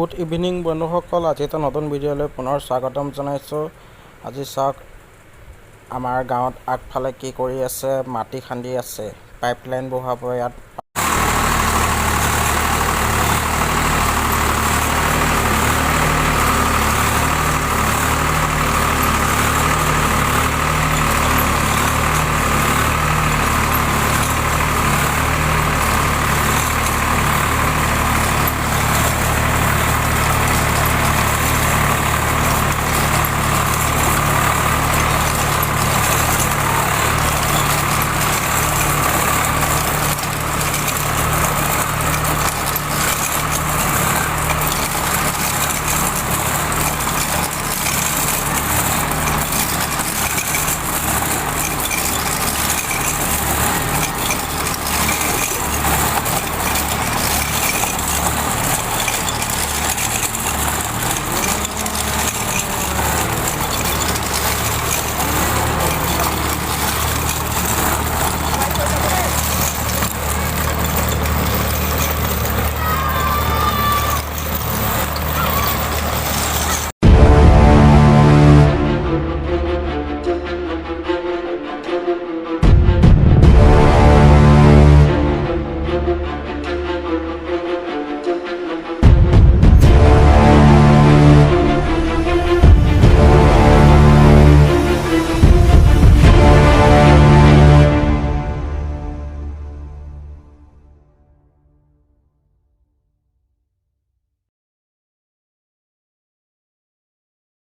Good evening বন্ধুসকল, আজি এটা নতুন ভিডিঅ'লৈ পুনৰ স্বাগতম জনাইছোঁ। আজি চাওক আমাৰ গাঁৱত আগফালে কি কৰি আছে, মাটি খান্দি আছে, পাইপলাইন বহাব ইয়াত